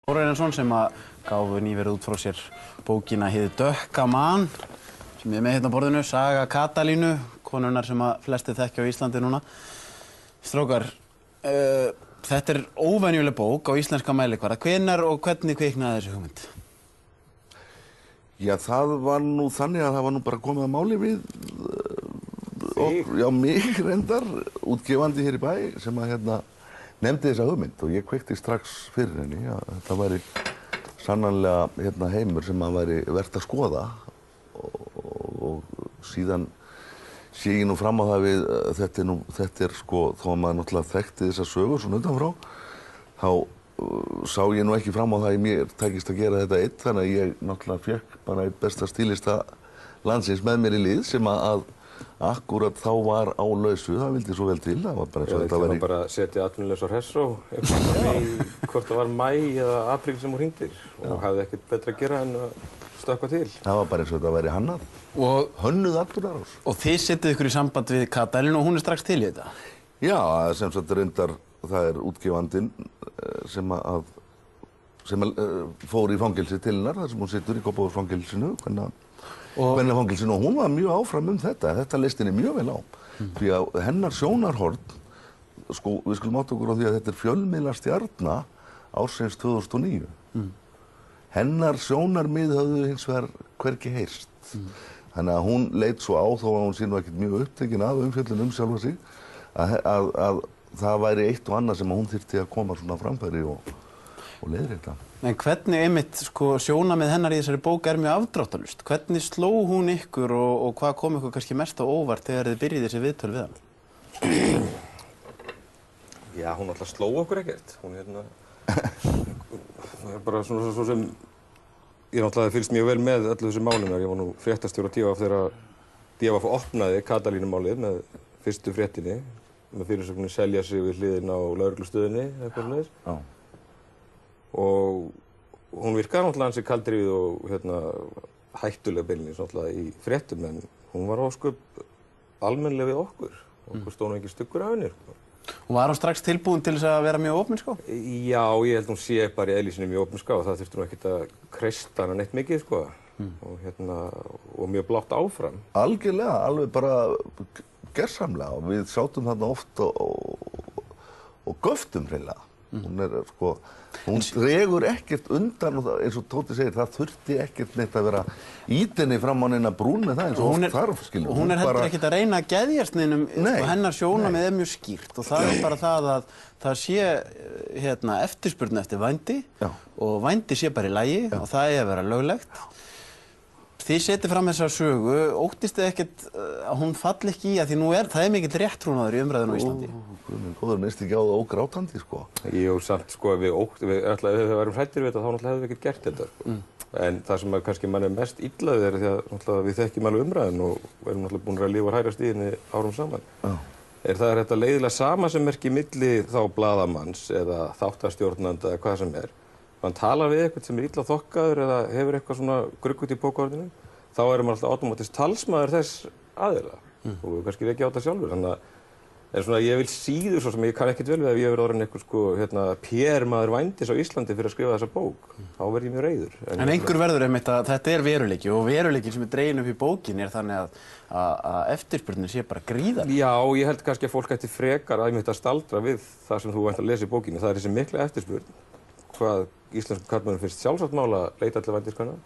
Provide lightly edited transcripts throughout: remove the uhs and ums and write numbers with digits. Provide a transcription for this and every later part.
Þór Einarsson sem gáfu nýverið út frá sér bókina Hið dökka man sem ég með hérna á borðinu, saga Katalínu, konunnar sem flestir þekkja á Íslandi núna. Strákar, þetta er óvenjuleg bók á íslenska mælikvarða. Hvenær og hvernig kviknaði þessi hugmynd? Já, það var nú þannig að það var nú bara komið að máli við mig reyndar, útgefandi hér í bæ sem að nefndi þessa hugmynd og ég kveikti strax fyrir henni að þetta væri sannarlega heimur sem að væri vert að skoða og síðan sé ég nú fram á það við þetta er sko, þó að maður náttúrulega þekkti þessar sögur svona utanfrá þá sá ég nú ekki fram á það að mér tækist að gera þetta einn þannig að ég náttúrulega fékk bara einn besta stílista landsins með mér í lið sem að akkúrat þá var á lausu, það vildi svo vel til, það var bara eins og þetta væri... bara setja atvinnulaus á hress og hvort það var maí eða apríl sem hún hringdir og hafði ekkert betra að gera en að stökkva til. Það var bara eins og þetta væri hannað og hönnuð atburðarás. Og þið setið ykkur í samband við Katalínu og hún er strax til í þetta? Já, sem sagt reyndar, það er útgefandinn sem fór í fangelsi til hennar, þar sem hún situr í Kópavogsfangelsinu, Kvennafangelsinu og hún var mjög áfram þetta leist henni mjög vel á. Því að hennar sjónarhorn, sko, við skulum átta okkur á því að þetta er fjölmiðlastjarna ársins 2009. Hennar sjónarmið höfðu hins vegar hvergi heyrst. Þannig að hún leit svo á, þó að hún sé nú ekkert mjög upptekin af umfjöllun sjálfa sig, að það væri eitt og annað sem að hún þyrfti að koma svona framfæri og leiðrétta. En hvernig einmitt sjónarmið hennar í þessari bók er mjög afdráttarlaust? Hvernig sló hún ykkur og hvað kom ykkur kannski mest á óvart þegar þið byrjið þessi viðtöl við hann? Já, hún alltaf sló okkur ekkert. Hún það er bara svona svo sem ég náttúrulega fylgst mjög vel með öllu þessu málum. Ég var nú fréttastjóri á DVF þegar DVF opnaði Katalínumálið með fyrstu fréttinni með fyrirsögninni selja sig við hliðina á lögreglustöðinni eitthvað svoleiðis. Og hún virkaði náttúrulega ansi kaldrifið og hættulega beinlínis náttúrulega í fréttum en hún var ósköp almennlega við okkur stóð nú ekki stuggur af henni. Og var hún strax tilbúin til þess að vera mjög opinská? Já, ég held hún sé bara í eðli sinni mjög opinská og það þurfti nú ekkert að kreista hana neitt mikið sko. Og mjög blátt áfram. Algjörlega, alveg bara gersamlega og við sátum þarna oft og göftum hreinlega. Hún dregur ekkert undan og eins og Tóti segir, það þurfti ekkert neitt að vera ítinni fram á neina brún með það eins og oft þarf, skilur. Og hún er heldur ekkert að reyna að geðjast neinum, hennar sjónarmið er mjög skýrt og það er bara það að það sé eftirspurn eftir vændi og vændi sé bara í lagi og það er að vera löglegt. Þið setið fram þessa sögu, óttist þið ekkert að hún falli ekki í að því nú það er mikill rétttrúnaður í umræðinu á Íslandi? Góður minnst ekki á það ógrátandi, sko. Jú, samt, sko, ef við værum hræddir við þetta, þá náttúrulega hefðum við ekkert gert þetta, sko. En það sem kannski mann er mest illaðið er því að náttúrulega við þekkjum alveg umræðinu og erum náttúrulega búin að lifa á hærastíðinni árum saman. Það er þetta leiðilega samasemmerki milli þá blaðamanns eða þáttarstjórnanda eða hvað sem er. Hann talar við eitthvað sem er illa þokkaður eða hefur eitthvað svona gruggut í pókaorðinu, þá maður alltaf autómatískt talsmaður þess aðila og við kannski ekki á þetta sjálfur. Þannig að ég vil síður svo sem ég kann ekkert vel við ef ég verið orðinn eitthvað PR-maður vændis á Íslandi fyrir að skrifa þessa bók. Þá verð ég mjög reiður. En einhver verður einmitt að þetta er veruleiki og veruleikin sem er dreginn upp í bókinni er þannig að eftirspurnin sé bara gríðarleg. Já, ég held kannski að fólk ætti frekar að staldra við það sem þú ætti að lesa í bókinni. Það er þessi mikla eftirspurn. Hvað íslenskum karlmönnum finnst sjálfsagt mál að leita allir vændiskvenna,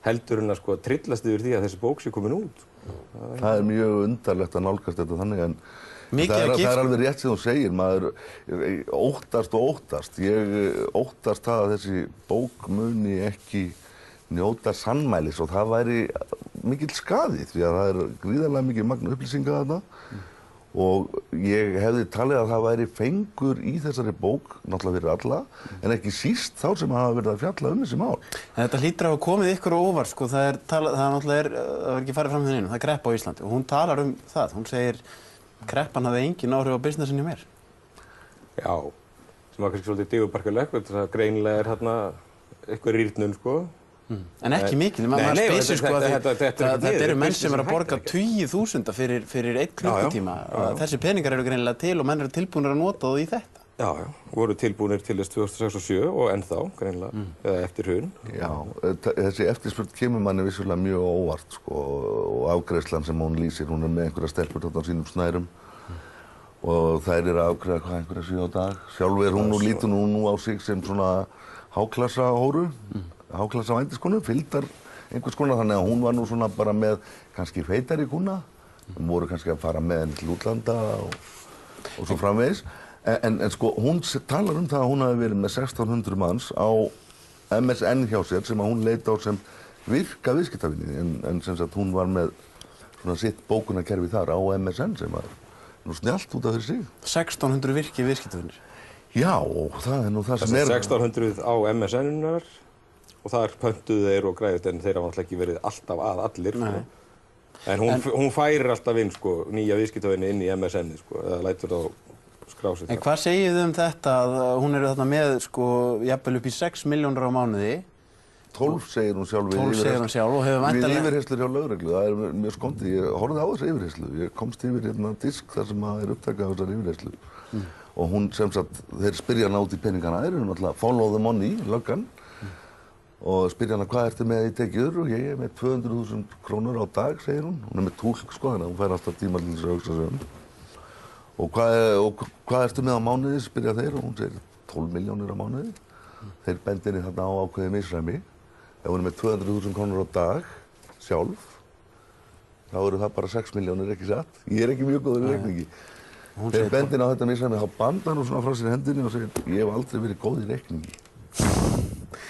heldur en að trillast yfir því að þessi bók sé komin út. Það er mjög undarlegt að nálgast þetta þannig en það er alveg rétt sem þú segir, maður óttast og óttast. Ég óttast það að þessi bók muni ekki njóta sannmælis og það væri mikill skaði því að það er gríðarlega mikið magn upplýsinga þarna. Og ég hefði talið að það væri fengur í þessari bók, náttúrulega fyrir alla, en ekki síst þá sem hafa verið að fjalla þessi mál. En þetta hlýtur að hafa komið ykkur á óvart, sko, það er ekki farið fram þenni, það er kreppa á Íslandi og hún talar það, hún segir kreppan hafði engin áhrif á businessinni mér. Já, sem var kannski svolítið digurbarkalegt, það greinilega er eitthvað rýrnun, sko. En ekki mikil, maður spesir sko að þetta eru menn sem eru að borga 20.000 fyrir 1 klukkutíma. Þessi peningar eru greinilega til og menn eru tilbúnir að nota það í þetta. Já, voru tilbúnir til þess 2006 og 2007 og ennþá, greinilega, eða eftir hrun. Já, þessi eftirspurn kemur manni vissulega mjög óvart, sko, og afgreiðslan sem hún lýsir, hún með einhverja stelpur á sínum snærum og þær að afgreiða hvað einhverja 7 á dag. Sjálf hún og lítur nú á sig sem svona háklassa hóru, háklassa vændiskonu, fylgdar einhvers konar, þannig að hún var nú svona bara með kannski feitari kuna, voru kannski að fara með henni til útlanda og svo framvegis. En sko, hún talar það að hún hafi verið með 1600 manns á MSN hjá sér sem að hún leit á sem virka viðskiptavini, en sem sagt hún var með svona sitt bókunarkerfi þar á MSN sem var nú snjallt út af fyrir sig. 1600 virki viðskiptavinir? Já, og það nú það sem 1600 á MSN-unar og þar pöntuðu þeir og græðist en þeir hafa alltaf ekki verið alltaf allir, sko. En hún færir alltaf inn, sko, nýja viðskiptavini inn í MSN-ið, sko, eða lætur þá skrásið. En hvað segið þið þetta að hún þarna með, sko, jafnvel upp í 6 milljónir á mánuði? 12 segir hún sjálf. 12 segir hún sjálf og hefur væntanlega... Við yfirheyrslur hjá lögreglu, það er mjög skondið. Ég horfði á þessa yfirheyrslu. Ég komst yfir hérna disk þar sem er upptakað af þessar yfirheyrslur. Og hún sem sagt, þeir spyrja hana út í peningana, þeir eru náttúrulega follow the money, löggan. Og spyrja hana hvað ertu með í tekjur og ég er með 200.000 krónur á dag, segir hún. Hún er með túlk, sko, þannig að hún fær alltaf tíma til þess að hugsa sig um. Og hvað ertu með á mánuði, spyrja þeir og hún segir 12 milljónir á mánuði. Þeir bendi henni þarna á ákveðið misræmi. Ef hún er með 200.000 krónur á dag sjálf, þá eru það bara 6 milljónir, ekki satt? Ég er ekki mjög góður í reikningi. Þeir bendi henni á þetta misræmi, þá bandar hún svona frá sér hendinni og segir, ég hef aldrei verið góð í reikningi.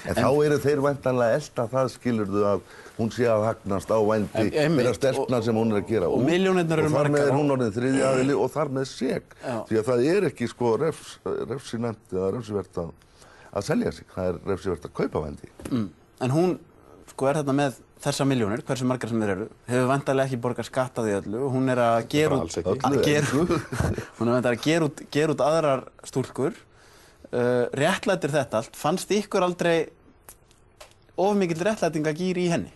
En þá eru þeir væntanlega elta það, skilurðu, að hún sé að hagnast á vændi þeirra stelpna sem hún er að gera út. Og milljónirnar eru margar. Og þar með er hún orðin þriðji aðili og þar með sek. Því að það er ekki, sko, refsinæmt eða refsivert að selja sig. Það er refsivert að kaupa vændi. En hún, sko, er þarna með þessa milljónir, hversu margar sem þeir eru, hefur væntanlega ekki borgað skatt af því öllu og hún er að gera út aðrar stúlkur. Réttlætir þetta allt, fannst ykkur aldrei of mikill réttlætingagír í henni?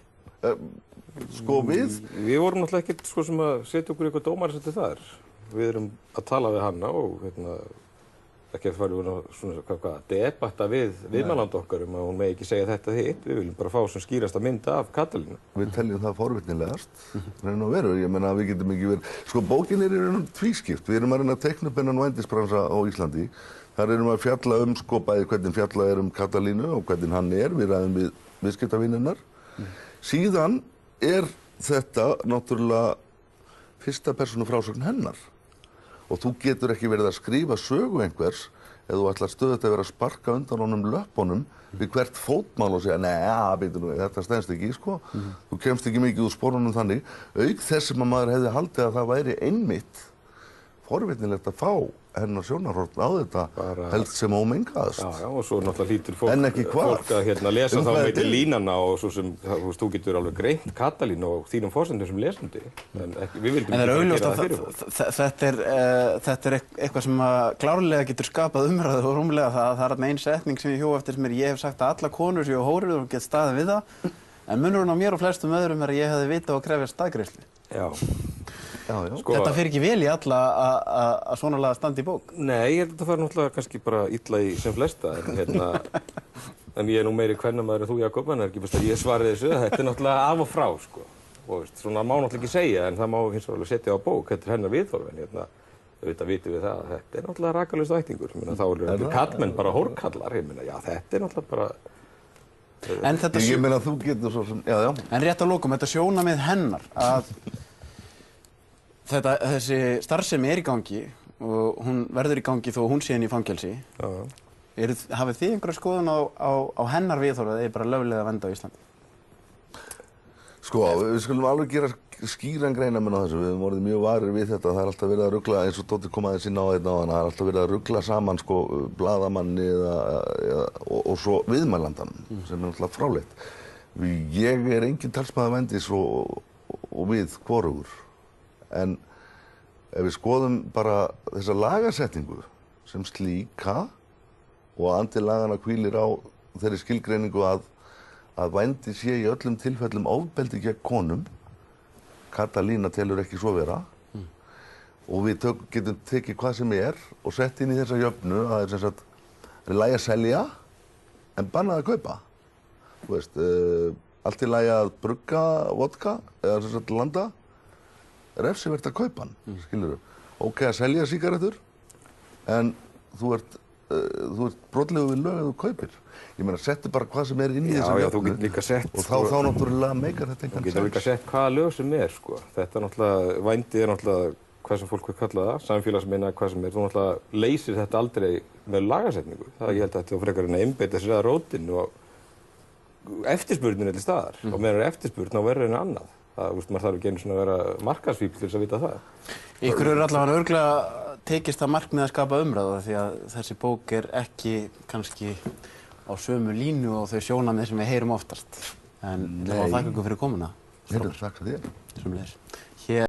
Sko við vorum náttúrulega ekkert sko sem að setja okkur eitthvað dómarasettu þar. Við erum að tala við hana og ekki að fara svona debatta við viðmælanda okkar að hún megi ekki segja þetta hitt. Við viljum bara fá sem skýrasta mynd af Katalínu. Við teljum það forvitnilegast, reynum að vera. Ég meina að við getum ekki verið... Sko bókin er í raun tvískipt. Við erum að reyna að teikna upp þennan vændisbransa á Íslandi. Þar erum við að fjalla sko bæði hvernig fjallað er Katalínu og hvernig hann er. Við ræðum við viðskiptavinirnar. Síðan er þetta náttúrulega fyrsta persónu frásögn hennar. Og þú getur ekki verið að skrifa sögu einhvers eða þú ætlar stöðugt að vera að sparka undan honum löppunum við hvert fótmál og segja þetta stenst ekki, sko. Þú kemst ekki mikið úr sporunum þannig. Auk þess sem að maður hefði haldið að það væri einmitt forvitnilegt að fá hennar sjónarhorn á þetta helst sem ómengaðast. Já, og svo náttúrulega hlýtur fólk að lesa þá milli línanna og svo sem þú getur alveg greint Katalínu og þínum forsendum sem lesandi. En við vildum ekki gera það fyrir fólk. Þetta er eitthvað sem klárlega getur skapað umræðu og rúmlega það er ein setning sem ég hjó eftir sem ég hef sagt að alla konur séu hóruð og get staðið við það. En munurinn á mér og flestum öðrum er að ég hefði vitað og krefjast staðgreiðslu. Já. Sko, þetta fer ekki vel í alla að svona laga standa í bók? Nei, ég held að þetta fær náttúrulega kannski bara illa í sem flesta. En ég er nú meiri kvennamaður en þú, Jakob, en það er ekki best að ég svari þessu. Þetta er náttúrulega af og frá, sko. Og svona má náttúrulega ekki segja, en það má hins vegar alveg setja á bók. Þetta er hennar viðhorf, en auðvitað vitum við það að þetta er náttúrulega rakalaust vættingur. Þá eru karlmenn bara hórkallar. Já, þetta er náttúrulega bara... Ég meina þú getur svo sem... Já. En rétt að lokum, þetta sjónarmið hennar að þessi starfsemi er í gangi og hún verður í gangi þó hún sé henni í fangelsi. Hafið þið einhverja skoðun á hennar viðhorf að þið er bara löglega að venda á Íslandi? Sko, við skulum alveg gera skýran greinarmun á þessu. Við höfum orðið mjög varir við þetta. Það er alltaf verið að rugla, eins og Dóttir kom aðeins inn á þetta áðan, það er alltaf verið að rugla saman sko blaðamanni og svo viðmælandanum, sem er náttúrulega fráleitt. Ég er engin talsmaður vændis og við hvorugur. En ef við skoðum bara þessa lagasetningu sem slíka og andi lagana hvílir á þeirri skilgreiningu að vændi sé í öllum tilfellum ofbeldi gegn konum, Katalína telur ekki svo vera, og við getum tekið hvað sem og sett inn í þessa jöfnu að það er sem sagt í lagi að selja en bannað að kaupa. Þú veist, allt í lagi að brugga vodka eða sem sagt landa, refsivert að kaupa hann, skilurðu. Ok að selja sígarettur en þú ert brotlegur við lög að þú kaupir. Ég meina, settu bara hvað sem inn í þessa jöfnu. Já, þú getur líka sett, og þá náttúrulega meikar þetta engan sens. Þú getur líka sett hvaða lög sem sko. Þetta náttúrulega, vændi náttúrulega hvað sem fólk vil kalla það, samfélagsmeina, hvað sem þú náttúrulega leysir þetta aldrei með lagasetningu. Það ég held að þetta frekar en að einbeita sér að rótin og eftirspurnin til staðar. Og meðan eftirspurn á verður en annað. Það, maður þarf ekki einu svona að vera markaðsfíkl til þess að vita það. Ykkur allavega örugglega tekist að markmið að skapa umræðu því að þessi bók ekki kannski á sömu línu og þau sjónarmið sem við heyrum oftast. En það var þakka ykkur fyrir komuna. Takk fyrir þér. Sömuleiðis.